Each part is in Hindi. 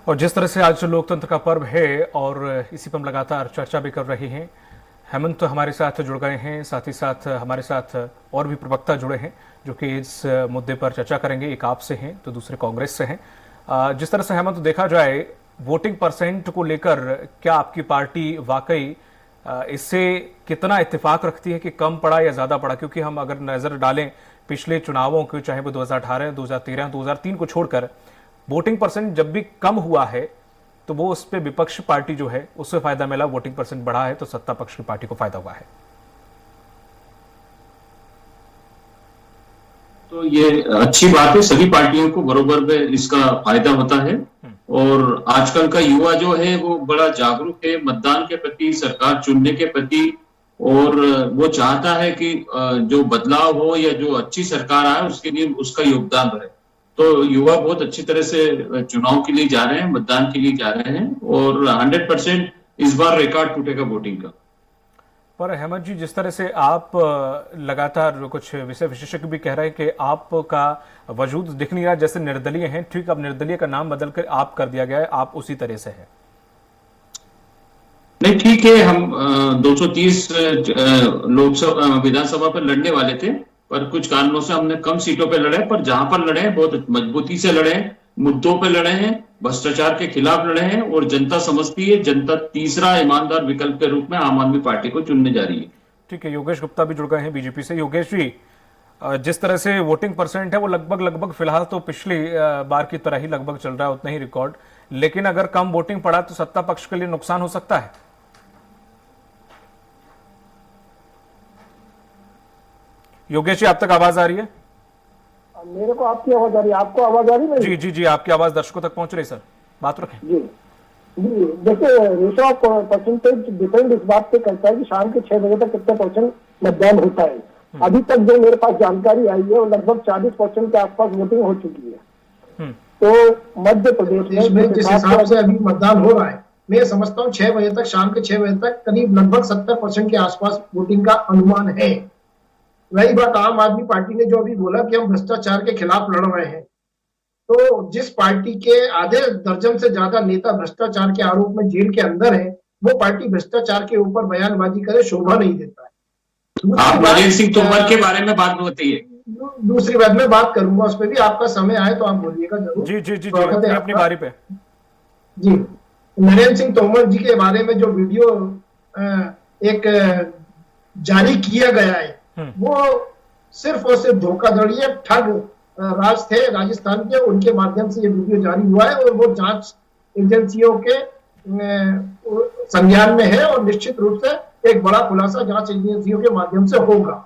और जिस तरह से आज लोकतंत्र का पर्व है और इसी पर हम लगातार चर्चा भी कर रहे हैं, हेमंत तो हमारे साथ जुड़ गए हैं, साथ ही साथ हमारे साथ और भी प्रवक्ता जुड़े हैं जो कि इस मुद्दे पर चर्चा करेंगे। एक आपसे हैं तो दूसरे कांग्रेस से हैं। जिस तरह से हेमंत देखा जाए वोटिंग परसेंट को लेकर, क्या आपकी पार्टी वाकई इससे कितना इत्तेफाक रखती है कि कम पड़ा या ज्यादा पड़ा? क्योंकि हम अगर नजर डालें पिछले चुनावों को, चाहे वो 2018, 2013, 2003 को छोड़कर, वोटिंग परसेंट जब भी कम हुआ है तो वो उस पर विपक्ष पार्टी जो है उससे फायदा मिला, वोटिंग परसेंट बढ़ा है तो सत्ता पक्ष की पार्टी को फायदा हुआ है। तो ये अच्छी बात है, सभी पार्टियों को बरोबर में इसका फायदा होता है। और आजकल का युवा जो है वो बड़ा जागरूक है मतदान के प्रति, सरकार चुनने के प्रति। और वो चाहता है कि जो बदलाव हो या जो अच्छी सरकार आए उसके लिए उसका योगदान रहे। तो युवा बहुत अच्छी तरह से चुनाव के लिए जा रहे हैं, मतदान के लिए जा रहे हैं और 100% इस बार रिकॉर्ड टूटेगा वोटिंग का। पर हेमंत जी, जिस तरह से आप लगातार, कुछ विषय विशेषज्ञ भी कह रहे हैं कि आपका वजूद दिख नहीं रहा, जैसे निर्दलीय हैं। ठीक, अब निर्दलीय का नाम बदलकर आप कर दिया गया है, आप उसी तरह से है। नहीं, ठीक है, हम 230 लोकसभा विधानसभा पर लड़ने वाले थे, पर कुछ कारणों से हमने कम सीटों पे लड़े। पर जहां पर लड़े हैं बहुत मजबूती से लड़े हैं, मुद्दों पे लड़े हैं, भ्रष्टाचार के खिलाफ लड़े हैं। और जनता समझती है, जनता तीसरा ईमानदार विकल्प के रूप में आम आदमी पार्टी को चुनने जा रही है। ठीक है, योगेश गुप्ता भी जुड़ गए हैं बीजेपी से। योगेश जी, जिस तरह से वोटिंग परसेंट है वो लगभग फिलहाल तो पिछली बार की तरह ही लगभग चल रहा है, उतना ही रिकॉर्ड। लेकिन अगर कम वोटिंग पड़ा तो सत्ता पक्ष के लिए नुकसान हो सकता है। योगेश जी, आप तक आवाज आ रही है? मेरे को आपकी आवाज आ रही है, आपको आवाज आ रही है? जी जी जी, आपकी आवाज दर्शकों तक पहुंच रही है सर, बात रखें। जी जी, देखिए, रेट ऑफ परसेंटेज डिपेंड इस बात पे करता है कि शाम के 6 बजे तक कितने परसेंट मतदान होता है। अभी तक जो मेरे पास जानकारी आई है वो लगभग 40% के आसपास वोटिंग हो चुकी है। तो मध्य प्रदेश में जिस हिसाब से अभी मतदान हो रहा है, मैं समझता हूँ 6 बजे तक, शाम के 6 बजे तक करीब लगभग 70% के आसपास वोटिंग का अनुमान है। रही बात आम आदमी पार्टी ने जो अभी बोला कि हम भ्रष्टाचार के खिलाफ लड़ रहे हैं, तो जिस पार्टी के आधे दर्जन से ज्यादा नेता भ्रष्टाचार के आरोप में जेल के अंदर है, वो पार्टी भ्रष्टाचार के ऊपर बयानबाजी करे शोभा नहीं देता है। आप नरेंद्र सिंह तोमर के बारे में बात बताइए। दूसरी बात में बात करूंगा, उस पर भी आपका समय आए तो आप बोलिएगा जरूर। जी जी जी, अपनी बारी पे। जी, नरेंद्र सिंह तोमर जी के बारे में जो वीडियो एक जारी किया गया है, वो सिर्फ और सिर्फ धोखाधड़ी है। ठग राज थे राजस्थान के, उनके माध्यम से ये वीडियो जारी हुआ है और वो जांच एजेंसियों के संज्ञान में है और निश्चित रूप से एक बड़ा खुलासा जांच एजेंसियों के माध्यम से होगा।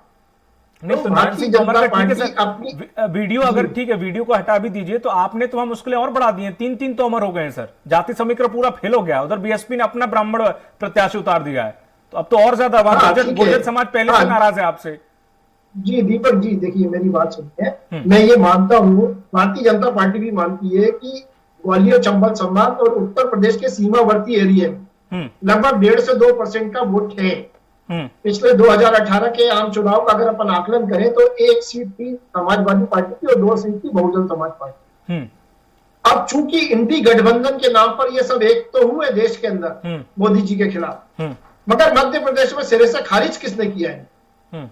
नहीं तो भारतीय जनता पार्टी अपनी वीडियो, अगर ठीक है वीडियो को हटा भी दीजिए, तो आपने तो हम उसके लिए और बढ़ा दिए, 3-3 तोमर हो गए हैं सर। जाति समीकरण पूरा फेल हो गया। उधर बीएसपी ने अपना ब्राह्मण प्रत्याशी उतार दिया है, तो अब तो और ज्यादा गुर्जर समाज पहले से नाराज है आपसे। जी दीपक जी, देखिए मेरी बात सुनिए। मैं ये मानता हूँ, भारतीय जनता पार्टी भी मानती है कि ग्वालियर, चंबल संभाग और उत्तर प्रदेश के सीमावर्ती एरिया में लगभग 1.5 से 2% का वोट है। पिछले 2018 के आम चुनाव का अगर अपन आकलन करें तो 1 सीट थी समाजवादी पार्टी की और 2 सीट थी बहुजन समाज पार्टी। अब चूंकि इंडी गठबंधन के नाम पर ये सब एक तो हुए देश के अंदर मोदी जी के खिलाफ, मगर मध्य प्रदेश में सिरे से खारिज किसने किया है?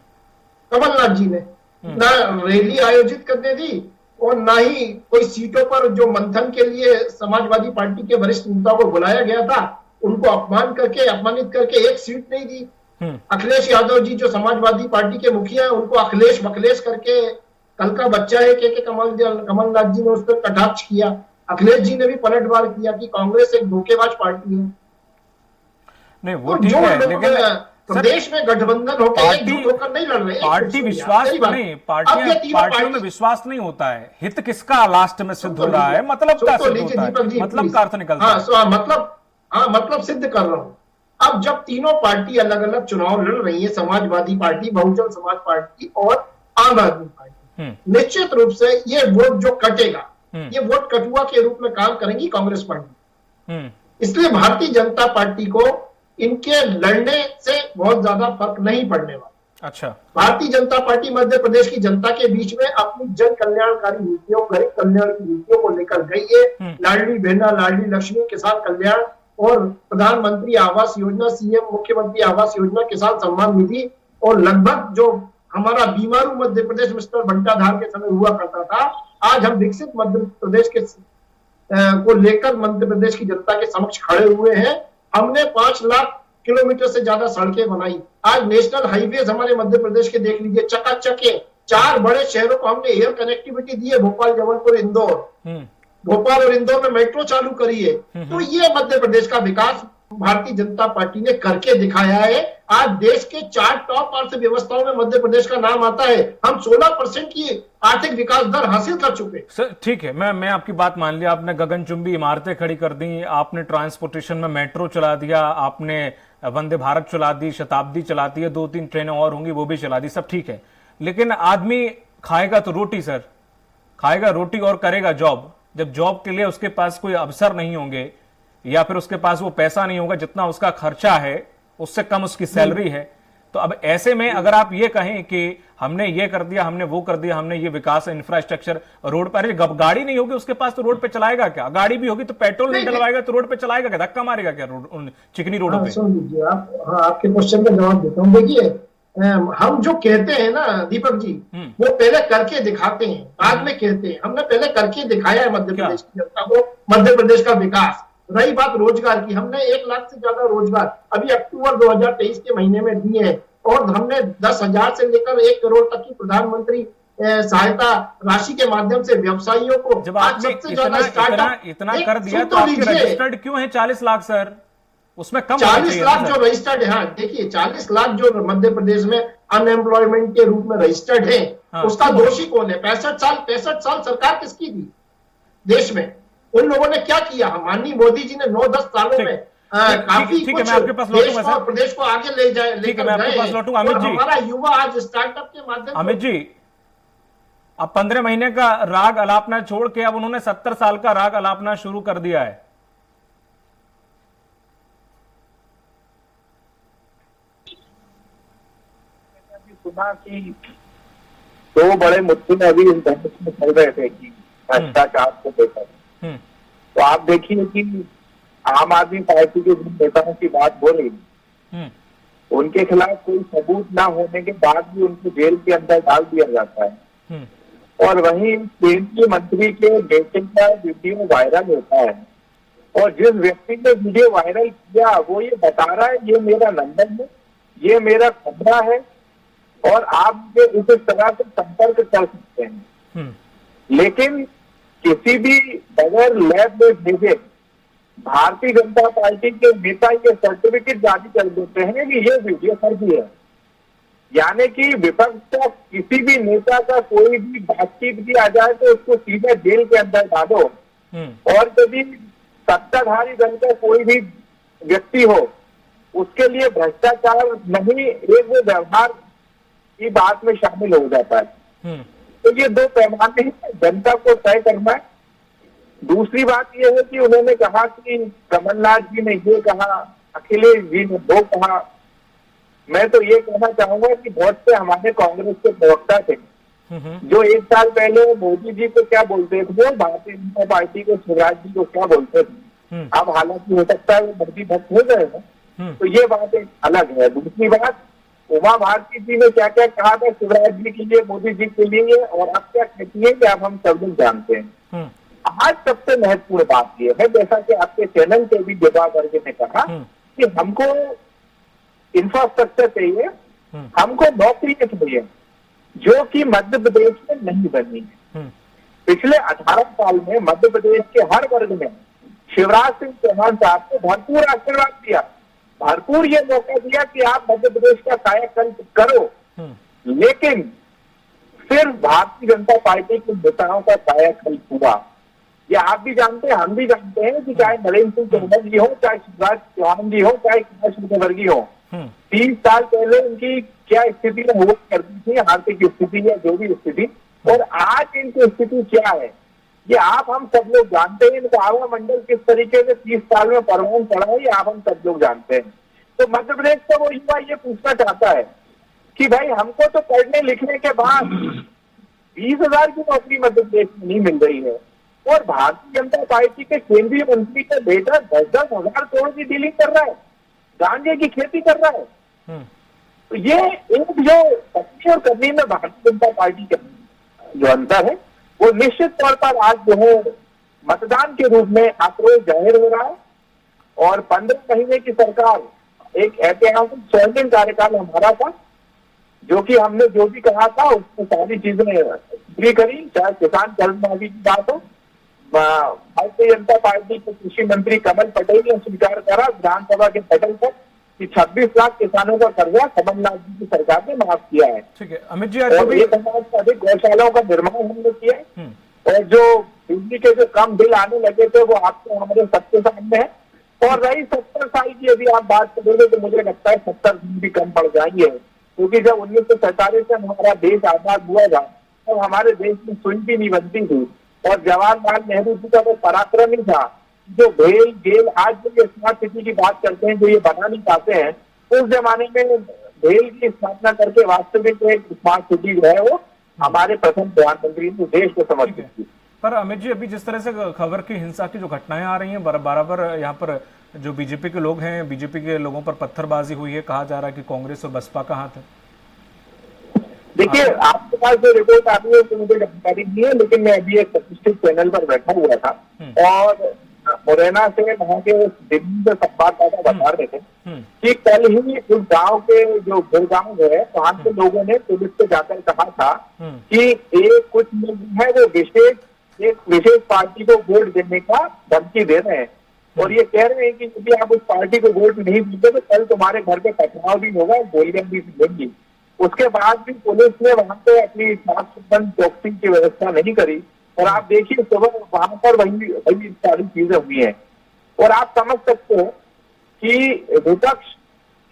कमलनाथ जी ने। ना रैली आयोजित करने दी और ना ही कोई सीटों पर जो मंथन के लिए समाजवादी पार्टी के वरिष्ठ नेताओं को बुलाया गया था, उनको अपमानित करके 1 सीट नहीं दी। अखिलेश यादव जी जो समाजवादी पार्टी के मुखिया है, उनको अखिलेश बखलेश करके कल का बच्चा है के कमलनाथ जी ने उस पर कटाक्ष किया। अखिलेश जी ने भी पलटवार किया कि कांग्रेस एक धोखेबाज पार्टी है। नहीं वो ठीक है, लेकिन प्रदेश में गठबंधन होकर एकजुट होकर नहीं लड़ रहे। पार्टी विश्वास नहीं, पार्टियों में विश्वास नहीं होता है। हित किसका लास्ट में सिद्ध हो रहा है, मतलब का सिद्ध होता है, मतलब का अर्थ निकलता है। मतलब सिद्ध कर रहा हूं। अब जब तीनों पार्टी अलग अलग चुनाव लड़ रही है, समाजवादी पार्टी, बहुजन समाज पार्टी और आम आदमी पार्टी, निश्चित रूप से ये वोट जो कटेगा, ये वोट कटुआ के रूप में काम करेंगी कांग्रेस पार्टी। इसलिए भारतीय जनता पार्टी को इनके लड़ने से बहुत ज्यादा फर्क नहीं पड़ने वाला। अच्छा। भारतीय जनता पार्टी मध्य प्रदेश की जनता के बीच में अपनी जन कल्याणकारी नीतियों, गरीब कल्याण की नीतियों को लेकर गई है। लाडली बहना, लाडली लक्ष्मी, किसान कल्याण और प्रधानमंत्री आवास योजना, सीएम मुख्यमंत्री आवास योजना, किसान सम्मान निधि और लगभग जो हमारा बीमारू मध्य प्रदेश मिस्टर बंटाधार के समय हुआ करता था, आज हम विकसित मध्य प्रदेश के को लेकर मध्य प्रदेश की जनता के समक्ष खड़े हुए हैं। हमने 5 लाख किलोमीटर से ज्यादा सड़कें बनाई। आज नेशनल हाईवेज हमारे मध्य प्रदेश के देख लीजिए, चकाचक है। 4 बड़े शहरों को हमने एयर कनेक्टिविटी दी है, भोपाल, जबलपुर, इंदौर। भोपाल और इंदौर में मेट्रो चालू करी है। तो ये मध्य प्रदेश का विकास भारतीय जनता पार्टी ने करके दिखाया है। आज देश के 4 टॉप अर्थव्यवस्थाओं में मध्य प्रदेश का नाम आता है। हम 16% की आर्थिक विकास दर हासिल कर चुके। सर ठीक है, मैं आपकी बात मान लिया। आपने गगनचुंबी इमारतें खड़ी कर दी, आपने ट्रांसपोर्टेशन में मेट्रो चला दिया, आपने वंदे भारत चला दी, शताब्दी चलाती है, 2-3 ट्रेनें और होंगी वो भी चला दी, सब ठीक है। लेकिन आदमी खाएगा तो रोटी सर, खाएगा रोटी और करेगा जॉब। जब जॉब के लिए उसके पास कोई अवसर नहीं होंगे या फिर उसके पास वो पैसा नहीं होगा जितना उसका खर्चा है, उससे कम उसकी सैलरी है, तो अब ऐसे में अगर आप ये कहें कि हमने ये कर दिया, हमने वो कर दिया, हमने ये विकास इंफ्रास्ट्रक्चर रोड पर, गाड़ी नहीं होगी उसके पास तो रोड पे चलाएगा क्या? गाड़ी भी होगी तो पेट्रोल नहीं डलवाएगा तो रोड पे चलाएगा क्या? धक्का मारेगा क्या रोड, चिकनी रोडों पे? सुन लीजिए आप, आपके क्वेश्चन का जवाब देता हूँ। देखिए, हम जो कहते हैं ना दीपक जी, वो पहले करके दिखाते हैं, बाद में कहते हैं। हमने पहले करके दिखाया है मध्य प्रदेश की जनता को, मध्य प्रदेश का विकास। रही बात रोजगार की, हमने 1 लाख से ज्यादा रोजगार अभी अक्टूबर 2023 के महीने में दिए हैं और हमने 10,000 से लेकर 1 करोड़ तक की प्रधानमंत्री सहायता राशि के माध्यम से व्यवसायियों को। जब आपने इतना कर दिया तो आपके रजिस्टर्ड क्यों है 40 लाख सर? उसमें कम 40 लाख जो रजिस्टर्ड है। देखिए, 40 लाख जो मध्य प्रदेश में अनएम्प्लॉयमेंट के रूप में रजिस्टर्ड है, उसका दोषी कौन है? 65 साल सरकार किसकी थी देश में? उन लोगों ने क्या किया? माननीय मोदी जी ने 9-10 सालों में काफी कुछ देश और प्रदेश को आगे ले जाए, लेकर गए। हमारा युवा आज स्टार्टअप के माध्यम से। अमित जी, अब 15 महीने का राग अलापना छोड़ के अब उन्होंने 70 साल का राग अलापना शुरू कर दिया है। सुना कि 2 बड़े मुद्दे अभी इस देश में चल रहे थे कि भ्रष्टाचार को लेकर। तो आप देखिए कि आम आदमी पार्टी के जिन नेताओं की बात हो रही, उनके खिलाफ कोई सबूत ना होने के बाद भी उनको जेल के अंदर डाल दिया जाता है। और वहीं केंद्रीय मंत्री के बेटे का वीडियो वायरल होता है और जिस व्यक्ति ने वीडियो वायरल किया वो ये बता रहा है ये मेरा नंबर है, ये मेरा खतरा है और आप इस तरह से संपर्क कर सकते हैं। लेकिन किसी भी बगैर लैब में भेजे भारतीय जनता पार्टी के नेता ये सर्टिफिकेट जारी कर देते हैं कि ये वीडियो फर्जी है। यानी कि विपक्ष का किसी भी नेता का कोई भी बातचीत भी आ जाए तो उसको सीधा जेल के अंदर डालो। और यदि सत्ताधारी दल का कोई भी व्यक्ति हो उसके लिए भ्रष्टाचार नहीं, एक वो व्यवहार की बात में शामिल हो जाता है। तो ये 2 पैमाने हैं, जनता को तय करना है। दूसरी बात यह है कि उन्होंने कहा कि कमलनाथ जी ने ये कहा, अखिलेश जी ने वो कहा। मैं तो ये कहना चाहूंगा कि बहुत से हमारे कांग्रेस के प्रवक्ता थे जो 1 साल पहले मोदी जी को क्या बोलते थे, भारतीय जनता पार्टी को, शिवराज जी को क्या बोलते थे। अब हालांकि हो सकता है वो मोदी भक्त हो गए हैं, तो ये बात एक अलग है। दूसरी बात, उमा भारती जी ने क्या क्या कहा था शिवराज जी के लिए, मोदी जी के लिए, और अब क्या कहती है कि अब हम सब लोग जानते हैं। आज सबसे महत्वपूर्ण बात यह है, जैसा कि आपके चैनल पे भी जवाब वर्ग ने कहा कि हमको इंफ्रास्ट्रक्चर चाहिए, हमको नौकरियां चाहिए, जो कि मध्य प्रदेश में नहीं बनी है। पिछले 18 साल में मध्य प्रदेश के हर वर्ग में शिवराज सिंह चौहान साहब को भरपूर आशीर्वाद दिया, भरपूर ये मौका दिया कि आप मध्य प्रदेश का कायाकल्प करो। लेकिन फिर भारतीय जनता पार्टी के नेताओं का कायाकल्प हुआ। ये आप भी जानते हैं, हम भी जानते हैं कि चाहे नरेंद्र सिंह तोमर जी हो, चाहे शिवराज चौहान जी हो, चाहे कैलाश विजयवर्गीय हो, 30 साल पहले उनकी क्या स्थिति हुआ करती थी, आर्थिक स्थिति या जो भी स्थिति, और आज इनकी स्थिति क्या है ये आप हम सब लोग जानते हैं। इनका आवा मंडल किस तरीके से 30 साल में परवान पड़ा है ये आप हम सब लोग जानते हैं। तो मध्य प्रदेश का वो युवा ये पूछना चाहता है कि भाई हमको तो पढ़ने लिखने के बाद 20,000 की नौकरी मध्य प्रदेश में नहीं मिल रही है, और भारतीय जनता पार्टी के केंद्रीय मंत्री का बेटा 10-10 हजार करोड़ की डीलिंग कर रहा है, गांजे की खेती कर रहा है। तो ये एक जो पत्नी और करनी में भारतीय जनता पार्टी का जो अंतर है, वो निश्चित तौर पर आज जो है मतदान के रूप में आक्रोश जाहिर हो रहा है। और 15 महीने की सरकार, एक ऐतिहासिक स्वर्णिम कार्यकाल हमारा था, जो कि हमने जो भी कहा था उसमें सारी चीजें पूरी करी, चाहे किसान कर्जमाफी की बात हो। भारतीय जनता पार्टी के कृषि मंत्री कमल पटेल ने स्वीकार करा विधानसभा के पटल पर कि 26 लाख किसानों का कर्जा कमलनाथ जी की सरकार ने माफ किया है। ठीक है अमित जी, और 1,000 से अधिक गौशालाओं का निर्माण हमने किया है, और जो बिजली के जो कम बिल आने लगे थे वो आपको हमारे सबके सामने है। और रही 70 साल की यदि आप बात करोगे तो मुझे लगता है 70 दिन भी कम पड़ जाएंगे, क्योंकि जब 1947 से हमारा देश आजाद हुआ था तब तो हमारे देश में सुई भी नहीं बनती थी, और जवाहरलाल नेहरू जी का वो पराक्रम ही था जो भेल गेल, आज जो ये स्मार्ट सिटी की बात करते हैं जो ये बना नहीं पाते हैं, उस जमाने में भेल की स्थापना करके वास्तविक एक स्मार्ट सिटी जो है वो हमारे प्रथम प्रधानमंत्री ने देश को समर्पित की। पर अमित जी, अभी जिस तरह से खबर की हिंसा की जो घटनाएं आ रही हैं, बराबर यहाँ पर जो बीजेपी के लोग हैं, बीजेपी के लोगों पर पत्थरबाजी हुई है, कहा जा रहा है कि कांग्रेस और बसपा का हाथ है। देखिए, आपके पास जो रिपोर्ट आ रही है तो मुझे जानकारी नहीं है, लेकिन मैं अभी एक प्रतिष्ठित चैनल पर बैठा हुआ था और मुरैना से वहाँ के दिल्ली से संवाददाता बता रहे थे कि कल ही उस गांव के जो गुड़गांव है वहाँ के लोगों ने पुलिस से जाकर कहा था कि एक कुछ लोग है वो एक विशेष पार्टी को वोट देने का धमकी दे रहे हैं, और ये कह रहे हैं कि यदि आप उस पार्टी को वोट नहीं देते तो कल तुम्हारे घर पे पथराव भी होगा, गोलियां भी मिलेंगी। उसके बाद भी पुलिस ने वहां पे अपनी साफ चौकसी की व्यवस्था नहीं करी, और आप देखिए सुबह वहां पर वही सारी चीजें हुई हैं। और आप समझ सकते हो कि विपक्ष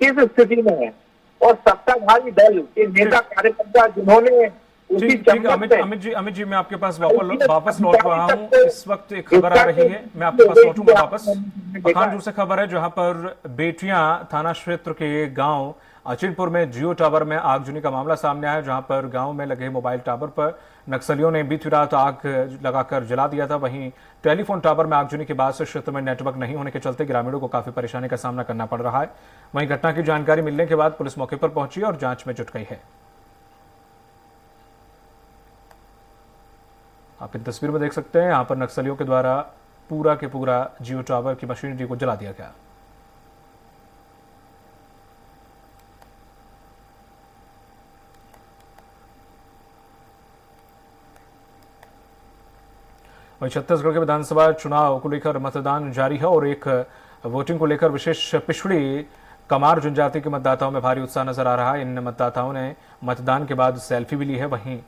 किस स्थिति में है, और सत्ताधारी दल के नेता कार्यकर्ता जिन्होंने अमित जी मैं आपके पास वापस लौट रहा हूँ। इस वक्त एक खबर आ रही है, मैं आपके पास लौटूंगा वापस। पखानजोर से खबर है जहां पर बेटियां थाना क्षेत्र के गांव अचिनपुर में जियो टावर में आगजनी का मामला सामने आया, जहां पर गांव में लगे मोबाइल टावर पर नक्सलियों ने बीती रात आग लगाकर जला दिया था। वहीं टेलीफोन टावर में आगजनी के बाद से क्षेत्र में नेटवर्क नहीं होने के चलते ग्रामीणों को काफी परेशानी का सामना करना पड़ रहा है। वहीं घटना की जानकारी मिलने के बाद पुलिस मौके पर पहुंची और जांच में जुट गई है। आप इन तस्वीर में देख सकते हैं, यहां पर नक्सलियों के द्वारा पूरा के पूरा जियो टावर की मशीनरी को जला दिया गया। वहीं छत्तीसगढ़ के विधानसभा चुनाव को लेकर मतदान जारी है और एक वोटिंग को लेकर विशेष पिछड़ी कमार जनजाति के मतदाताओं में भारी उत्साह नजर आ रहा है। इन मतदाताओं ने मतदान के बाद सेल्फी भी ली है। वहीं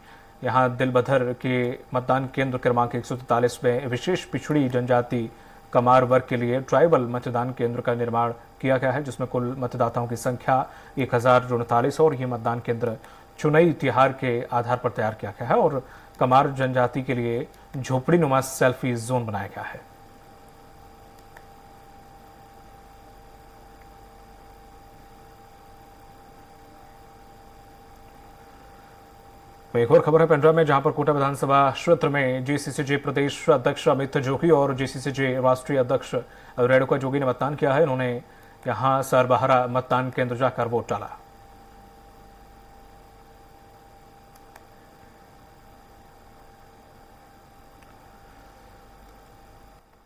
यहां दिलबधर के मतदान केंद्र क्रमांक 143 में विशेष पिछड़ी जनजाति कमार वर्ग के लिए ट्राइबल मतदान केंद्र का निर्माण किया गया है, जिसमें कुल मतदाताओं की संख्या 1039 और ये मतदान केंद्र चुनाई तिहार के आधार पर तैयार किया गया है और कमार जनजाति के लिए झोपड़ी नुमा सेल्फी जोन बनाया गया है। एक और खबर है पंजाब में, जहां पर कोटा विधानसभा क्षेत्र में जेसीसीजे प्रदेश अध्यक्ष अमित जोगी और जेसीसीजे राष्ट्रीय अध्यक्ष रेणुका जोगी ने मतदान किया है। इन्होंने यहां सरबहरा मतदान केंद्र जाकर वोट डाला।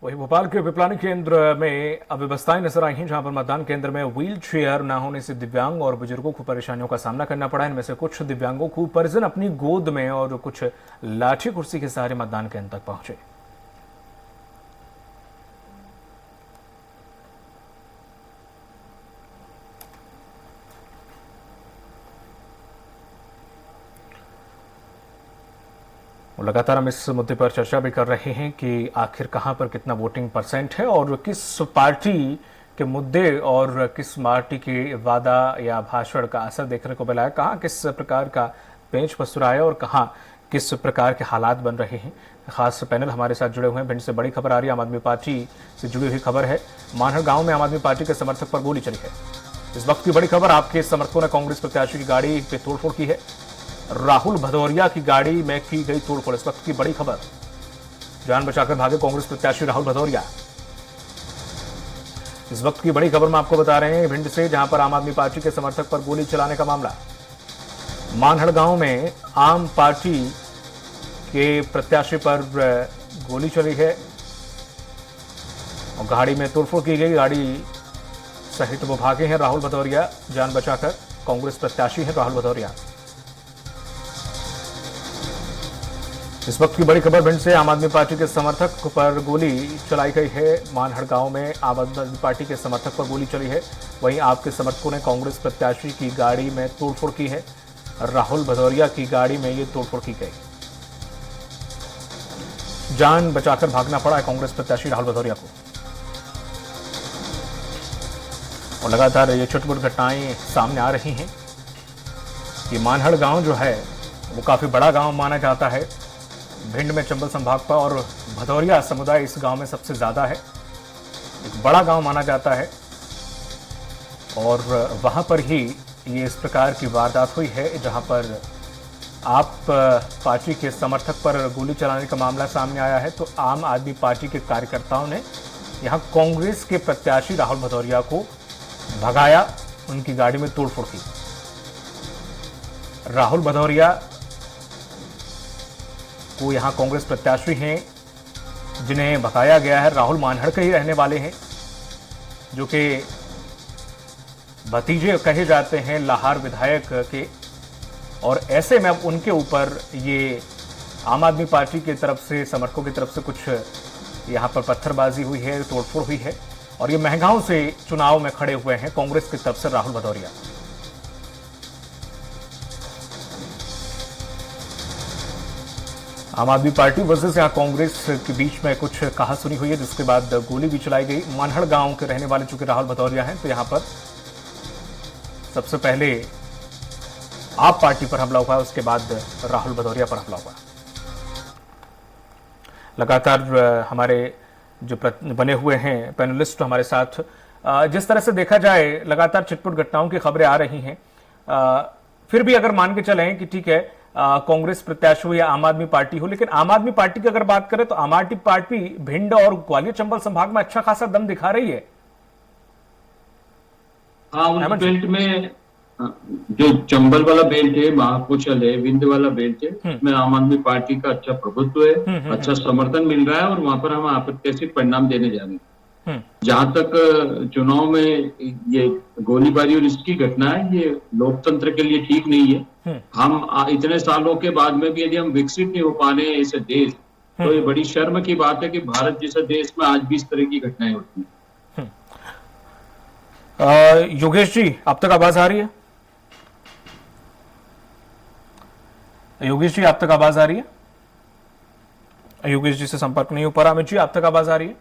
वही भोपाल के विपलानी केंद्र में अव्यवस्थाएं नजर आई हैं, जहां पर मतदान केंद्र में व्हील चेयर न होने से दिव्यांग और बुजुर्गों को परेशानियों का सामना करना पड़ा। इनमें से कुछ दिव्यांगों को परिजन अपनी गोद में और कुछ लाठी कुर्सी के सहारे मतदान केंद्र तक पहुंचे। लगातार हम इस मुद्दे पर चर्चा भी कर रहे हैं कि आखिर कहां पर कितना वोटिंग परसेंट है और किस पार्टी के मुद्दे और किस पार्टी के वादा या भाषण का असर देखने को मिला है, कहां किस प्रकार का पेंच पसुरा है और कहां किस प्रकार के हालात बन रहे हैं। खास पैनल हमारे साथ जुड़े हुए हैं। भिंड से बड़ी खबर आ रही है, आम आदमी पार्टी से जुड़ी हुई खबर है। मानहर गांव में आम आदमी पार्टी के समर्थक पर गोली चली है। इस वक्त की बड़ी खबर, आपके समर्थकों ने कांग्रेस प्रत्याशी की गाड़ी पे तोड़फोड़ की है। राहुल भदौरिया की गाड़ी में की गई तोड़फोड़, इस वक्त की बड़ी खबर। जान बचाकर भागे कांग्रेस प्रत्याशी राहुल भदौरिया। इस वक्त की बड़ी खबर में आपको बता रहे हैं भिंड से, जहां पर आम आदमी पार्टी के समर्थक पर गोली चलाने का मामला। मानहड़ गांव में आम पार्टी के प्रत्याशी पर गोली चली है और गाड़ी में तोड़फोड़ की गई। गाड़ी सहित वो भागे हैं राहुल भदौरिया, जान बचाकर। कांग्रेस प्रत्याशी है राहुल भदौरिया। इस वक्त की बड़ी खबर भिंड से, आम आदमी पार्टी के समर्थक पर गोली चलाई गई है। मानहड़ गांव में आम आदमी पार्टी के समर्थक पर गोली चली है। वहीं आपके समर्थकों ने कांग्रेस प्रत्याशी की गाड़ी में तोड़फोड़ की है। राहुल भदौरिया की गाड़ी में ये तोड़फोड़ की गई। जान बचाकर भागना पड़ा है कांग्रेस प्रत्याशी राहुल भदौरिया को। और लगातार ये छुटपुट घटनाएं सामने आ रही हैं। ये मानहड़ गांव जो है वो काफी बड़ा गांव माना जाता है भिंड में, चंबल संभाग पर, और भदौरिया समुदाय इस गांव में सबसे ज्यादा है। एक बड़ा गांव माना जाता है और वहां पर ही ये इस प्रकार की वारदात हुई है, जहां पर आप पार्टी के समर्थक पर गोली चलाने का मामला सामने आया है। तो आम आदमी पार्टी के कार्यकर्ताओं ने यहां कांग्रेस के प्रत्याशी राहुल भदौरिया को भगाया, उनकी गाड़ी में तोड़फोड़ की। राहुल भदौरिया को यहां कांग्रेस प्रत्याशी हैं जिन्हें भगाया गया है। राहुल मानहड़ के ही रहने वाले हैं, जो कि भतीजे कहे जाते हैं लाहार विधायक के, और ऐसे में अब उनके ऊपर ये आम आदमी पार्टी की तरफ से, समर्थकों की तरफ से कुछ यहां पर पत्थरबाजी हुई है, तोड़फोड़ हुई है, और ये महंगाओं से चुनाव में खड़े हुए हैं कांग्रेस की तरफ से राहुल भदौरिया। आम आदमी पार्टी वर्सेस यहां कांग्रेस के बीच में कुछ कहासुनी हुई है, जिसके बाद गोली भी चलाई गई। मानहड़ गांव के रहने वाले चूंकि राहुल भदौरिया हैं, तो यहां पर सबसे पहले आप पार्टी पर हमला हुआ, उसके बाद राहुल भदौरिया पर हमला हुआ। लगातार हमारे जो बने हुए हैं पैनलिस्ट हमारे साथ, जिस तरह से देखा जाए लगातार छिटपुट घटनाओं की खबरें आ रही हैं, फिर भी अगर मान के चलें कि ठीक है कांग्रेस प्रत्याशी हो या आम आदमी पार्टी हो, लेकिन आम आदमी पार्टी की अगर बात करें तो आम आदमी पार्टी भिंड और ग्वालियर चंबल संभाग में अच्छा खासा दम दिखा रही है। हाँ, उस बेल्ट में जो चंबल वाला बेल्ट है, महाकोशल है, विंध्य वाला बेल्ट है, उसमें आम आदमी पार्टी का अच्छा प्रभुत्व है, अच्छा समर्थन मिल रहा है, और वहां पर हम अप्रत्याशित परिणाम देने जा रहे हैं। जहां तक चुनाव में ये गोलीबारी और इसकी घटना है, ये लोकतंत्र के लिए ठीक नहीं है। हम इतने सालों के बाद में भी यदि हम विकसित नहीं हो पा रहे हैं ऐसे देश, तो ये बड़ी शर्म की बात है कि भारत जैसे देश में आज भी इस तरह की घटनाएं होती हैं। योगेश जी, आप तक आवाज आ रही है? योगेश जी, आप तक आवाज आ रही है? योगेश जी से संपर्क नहीं हो पा रहा। अमित जी, आप तक आवाज आ रही है?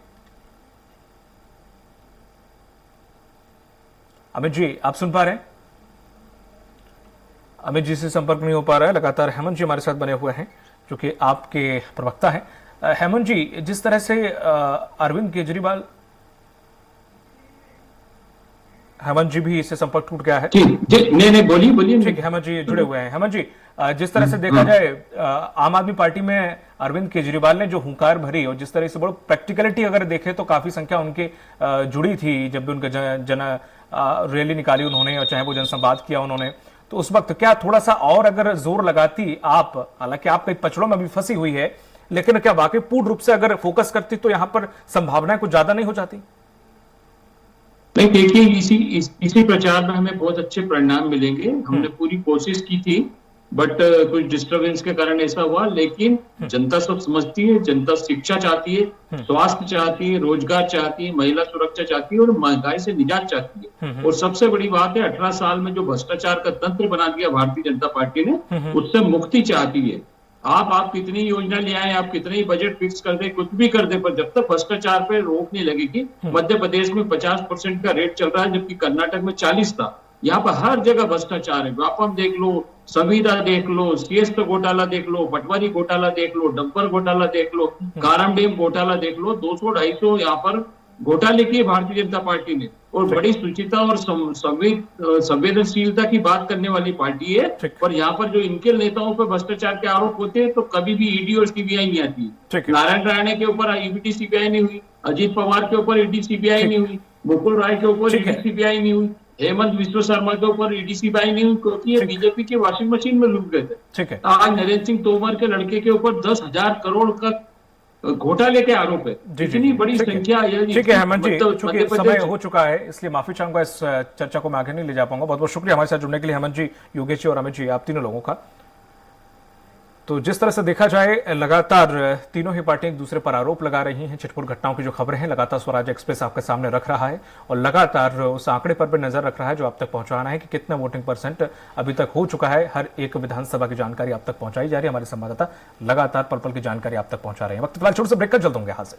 अमित जी, आप सुन पा रहे हैं? अमित जी से संपर्क नहीं हो पा रहा है। लगातार हेमंत जी हमारे साथ बने हुए हैं, जो कि आपके प्रवक्ता हैं। हेमंत जी, जिस तरह से अरविंद केजरीवाल, हेमंत जी भी इससे संपर्क टूट गया है। नहीं, बोलिए। ठीक है, हेमंत जी जुड़े हुए हैं। हेमंत जी, जिस तरह से देखा जाए आम आदमी पार्टी में अरविंद केजरीवाल ने जो हुंकार भरी, और जिस तरह से बड़ा प्रैक्टिकलिटी अगर देखें तो काफी संख्या उनके जुड़ी थी जब भी उनका रैली निकाली उन्होंने, और चाहे वो जनसंवाद किया उन्होंने, तो उस वक्त क्या थोड़ा सा और अगर जोर लगाती आप, हालांकि आप कई पचड़ों में भी फंसी हुई है, लेकिन क्या वाकई पूर्ण रूप से अगर फोकस करती तो यहां पर संभावनाएं कुछ ज्यादा नहीं हो जाती? नहीं, देखिए इसी प्रचार में हमें बहुत अच्छे परिणाम मिलेंगे। हमने पूरी कोशिश की थी, बट कुछ डिस्टरबेंस के कारण ऐसा हुआ। लेकिन जनता सब समझती है, जनता शिक्षा चाहती है, स्वास्थ्य चाहती है, रोजगार चाहती है, महिला सुरक्षा चाहती है, और महंगाई से निजात चाहती है। और सबसे बड़ी बात है, 18 साल में जो भ्रष्टाचार का तंत्र बना दिया भारतीय जनता पार्टी ने, उससे मुक्ति चाहती है। आप कितनी योजना ले आए, आप कितने ही बजट फिक्स कर दे, कुछ भी कर दे, पर जब तक भ्रष्टाचार पे रोक नहीं लगेगी। मध्य प्रदेश में 50% का रेट चल रहा है, जबकि कर्नाटक में 40 था। यहाँ पर हर जगह भ्रष्टाचार है। व्यापम देख लो, संविदा देख लो, सीएसपी घोटाला देख लो, पटवारी घोटाला देख लो, डंपर घोटाला देख लो, काराम डैम घोटाला देख लो। 200-250 यहाँ पर घोटाले किए भारतीय जनता पार्टी ने, और बड़ी सुचिता और संवेदनशीलता की बात करने वाली पार्टी है। और यहाँ पर जो इनके नेताओं पर भ्रष्टाचार के आरोप होते हैं तो कभी भी ईडी और सीबीआई नहीं आती। नारायण राणे के ऊपर ईडी सीबीआई नहीं हुई, अजीत पवार के ऊपर ईडी सीबीआई नहीं हुई, मुकुल राय के ऊपर ईडी सीबीआई नहीं हुई, हेमंत विश्व शर्मा के ऊपर ईडी सीबीआई नहीं हुई, क्योंकि ये बीजेपी की वॉशिंग मशीन में लुट गए थे। आज नरेंद्र सिंह तोमर के लड़के के ऊपर 10,000 करोड़ का घोटाले के आरोप है। इतनी बड़ी संख्या। ठीक है हेमंत जी, चूंकि समय हो चुका है इसलिए माफी चाहूंगा, इस चर्चा को मैं आगे नहीं ले जा पाऊंगा। बहुत बहुत शुक्रिया हमारे साथ जुड़ने के लिए हेमंत जी, योगेश जी और अमित जी, आप तीनों लोगों का। तो जिस तरह से देखा जाए लगातार तीनों ही पार्टियां एक दूसरे पर आरोप लगा रही हैं। छिटपुट घटनाओं की जो खबरें हैं लगातार स्वराज एक्सप्रेस आपके सामने रख रहा है और लगातार उस आंकड़े पर भी नजर रख रहा है जो आप तक पहुंचाना है कि कितना वोटिंग परसेंट अभी तक हो चुका है। हर एक विधानसभा की जानकारी आप तक पहुंचाई जा रही है। हमारे संवाददाता लगातार पल पल की जानकारी आप तक पहुंचा रहे हैं। वक्त फिलहाल छोटे से ब्रेक कर जल्द होंगे हाजिर।